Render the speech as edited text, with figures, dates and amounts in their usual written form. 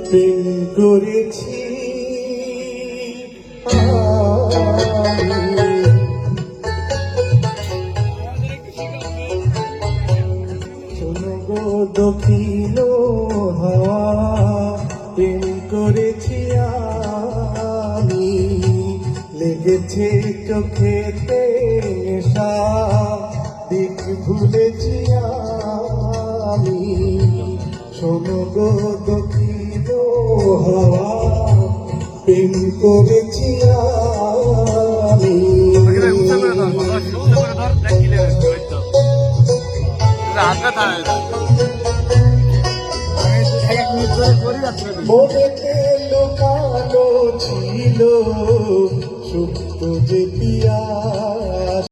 প্রেম করেছি শোনো গো দক্ষিণ হাওয়া, প্রেম করেছি আমি, লেগেছে চোখেতে নেশা, দিক ভুলেছি আমি। শোনো গো দক্ষিণ হাওয়া, প্রেম করেছি আমি। মনেতে